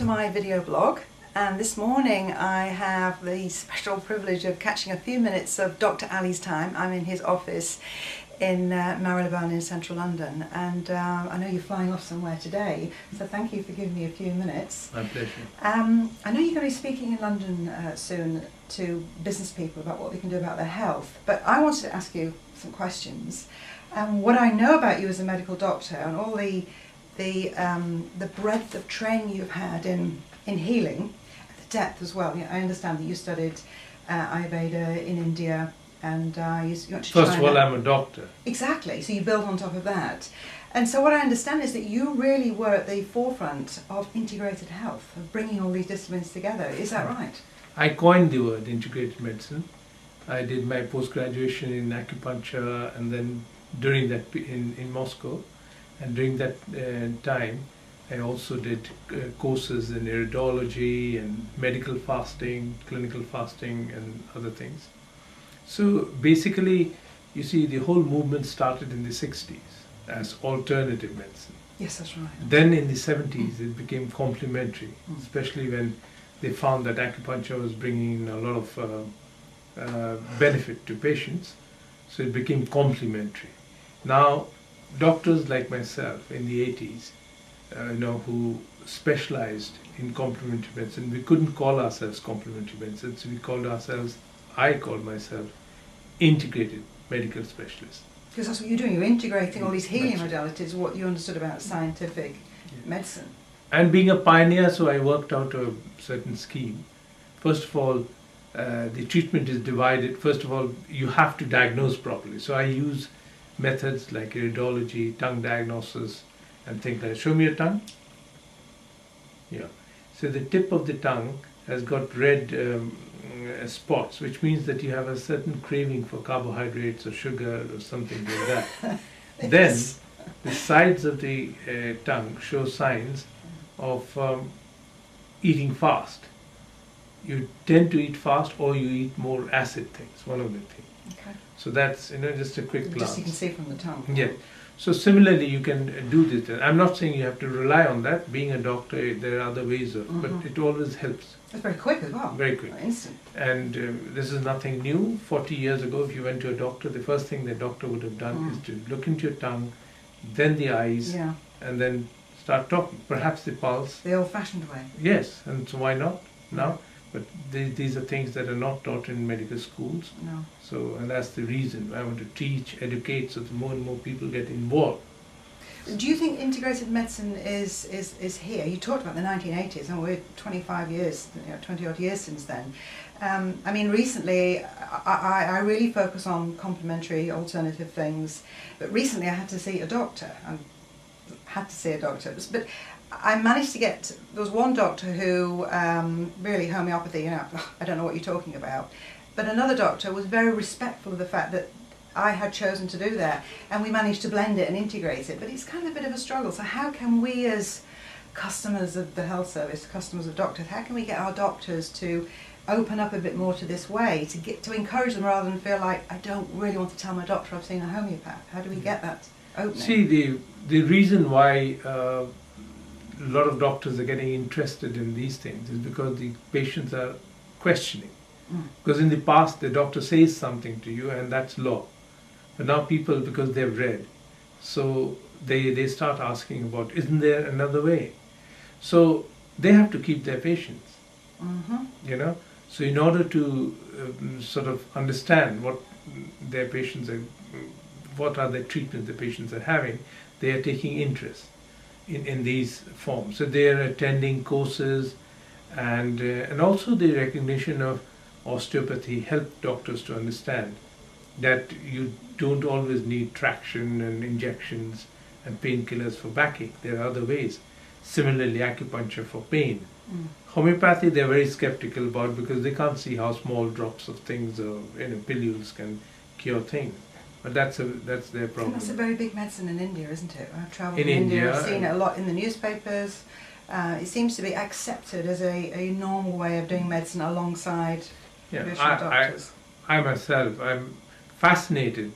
my video blog, and this morning I have the special privilege of catching a few minutes of Dr. Ali's time. I'm in his office in Marylebone in central London, and I know you're flying off somewhere today, so thank you for giving me a few minutes. My pleasure. I know you're going to be speaking in London soon to business people about what they can do about their health, but I wanted to ask you some questions. What I know about you as a medical doctor and all the breadth of training you've had in healing, the depth as well. You know, I understand that you studied Ayurveda in India, and you went to China. First of all, I'm a doctor. Exactly, so you build on top of that. And so what I understand is that you really were at the forefront of integrated health, of bringing all these disciplines together. Is that right? I coined the word integrated medicine. I did my post-graduation in acupuncture, and then during that in Moscow. And during that time, I also did courses in iridology and medical fasting, clinical fasting, and other things. So basically, you see, the whole movement started in the 60s as alternative medicine. Yes, that's right. Then in the 70s, it became complementary, especially when they found that acupuncture was bringing a lot of benefit to patients. So it became complementary. Now, doctors like myself in the 80s, who specialized in complementary medicine, we couldn't call ourselves complementary medicine, so I called myself integrated medical specialist. Because that's what you're doing, you're integrating all these healing modalities, what you understood about scientific medicine. And being a pioneer, so I worked out a certain scheme. First of all, the treatment is divided. First of all, you have to diagnose properly. So I use methods like iridology, tongue diagnosis, and things like that. Show me your tongue. Yeah. So the tip of the tongue has got red spots, which means that you have a certain craving for carbohydrates or sugar or something like that. Then the sides of the tongue show signs of eating fast. You tend to eat fast, or you eat more acid things, one of the things. Okay. So that's just a quick glance. Just you can see from the tongue. Yeah. So similarly, you can do this. I'm not saying you have to rely on that. Being a doctor, there are other ways of, but it always helps. It's very quick as well. Very quick. Instant. And this is nothing new. 40 years ago, if you went to a doctor, the first thing the doctor would have done is to look into your tongue, then the eyes, and then start talking. Perhaps the pulse. The old-fashioned way. Yes, and so why not now? But these are things that are not taught in medical schools. No. So, and that's the reason I want to teach, educate, so that more and more people get involved. Do you think integrated medicine is here? You talked about the 1980s, and we're 25 years, 20 odd years since then. I mean, recently I really focus on complementary, alternative things. But recently I had to see a doctor. But I managed to get, there was one doctor who, really homeopathy, I don't know what you're talking about. But another doctor was very respectful of the fact that I had chosen to do that, and we managed to blend it and integrate it. But it's kind of a bit of a struggle. So how can we, as customers of the health service, customers of doctors, how can we get our doctors to open up a bit more to this way, to encourage them rather than feel like, I don't really want to tell my doctor I've seen a homeopath? How do we get that opening? See, the reason why a lot of doctors are getting interested in these things is because the patients are questioning. Because in the past, the doctor says something to you and that's law. But now people, because they've read, so they start asking about, isn't there another way? So they have to keep their patients, So in order to sort of understand what their patients are, what are the treatments the patients are having, they are taking interest in these forms. So they are attending courses, and also the recognition of osteopathy help doctors to understand that you don't always need traction and injections and painkillers for backache. There are other ways. Similarly, acupuncture for pain. Homeopathy, they're very skeptical about, because they can't see how small drops of things or pilules can cure things. But that's their problem. And that's a very big medicine in India, isn't it? I've travelled in India, I've seen it a lot in the newspapers. It seems to be accepted as a normal way of doing medicine alongside traditional doctors. I myself, I'm fascinated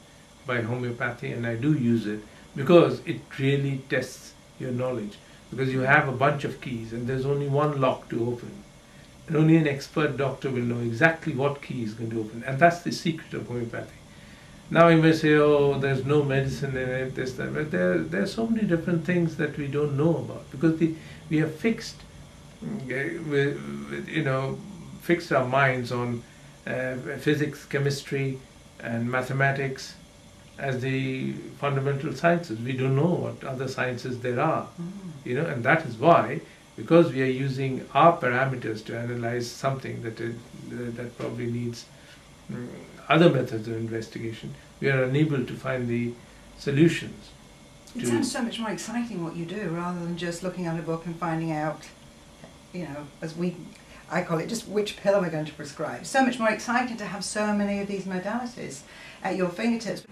by homeopathy, and I do use it because it really tests your knowledge. because you have a bunch of keys and there's only one lock to open. And only an expert doctor will know exactly what key is going to open. And that's the secret of homeopathy. Now you may say, oh, there's no medicine in it, this, that. But there are so many different things that we don't know about, because we have fixed, fixed our minds on physics, chemistry, and mathematics as the fundamental sciences. We don't know what other sciences there are, and that is why, because we are using our parameters to analyze something that probably needs other methods of investigation, we are unable to find the solutions. It sounds so much more exciting what you do, rather than just looking at a book and finding out, I call it just which pill am I going to prescribe. So much more exciting to have so many of these modalities at your fingertips.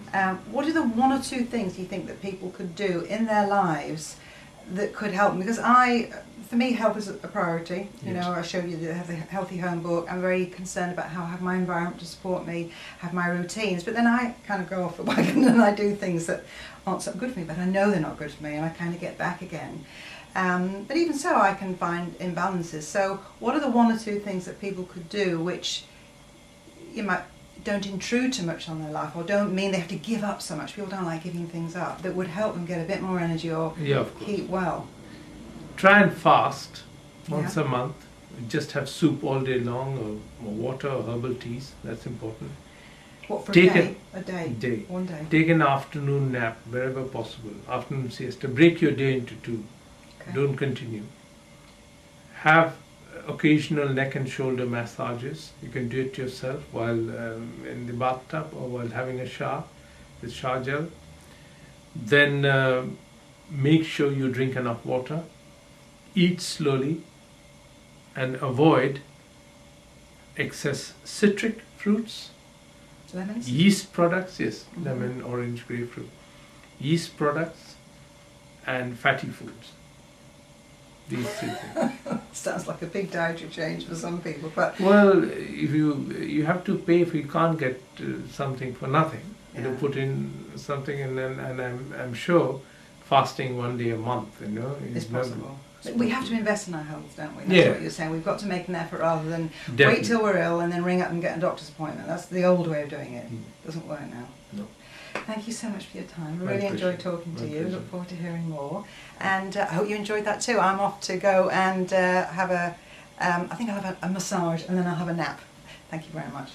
What are the one or two things you think that people could do in their lives that could help them? Because for me, health is a priority. Yes. I showed you that I have the Healthy Home book. I'm very concerned about how I have my environment to support me, have my routines. But then I kind of go off the wagon and I do things that aren't so good for me, but I know they're not good for me, and I kind of get back again. But even so, I can find imbalances. So what are the one or two things that people could do which don't intrude too much on their life, or don't mean they have to give up so much? People don't like giving things up. That would help them get a bit more energy or keep well. Try and fast once a month. Just have soup all day long, or water or herbal teas. That's important. What, for Take a day? One day. Take an afternoon nap wherever possible. Afternoon siesta. Break your day into two. Okay. Don't continue. Have occasional neck and shoulder massages. You can do it yourself while in the bathtub or while having a shower with shower gel. Then make sure you drink enough water. Eat slowly and avoid excess citric fruits. Lemons? Yeast products, yes, lemon, orange, grapefruit. Yeast products and fatty foods. These three things. Sounds like a big dietary change for some people, but well, if you have to pay if you can't get something for nothing. You know, put in something, and I'm sure fasting one day a month, it's possible. But we have to invest in our health, don't we? That's what you're saying. We've got to make an effort rather than wait till we're ill and then ring up and get a doctor's appointment. That's the old way of doing it. Doesn't work now. No. Thank you so much for your time. I My really pleasure. enjoyed talking to My you. pleasure. Look forward to hearing more. And I hope you enjoyed that too. I'm off to go and have I think I'll have a massage and then I'll have a nap. Thank you very much.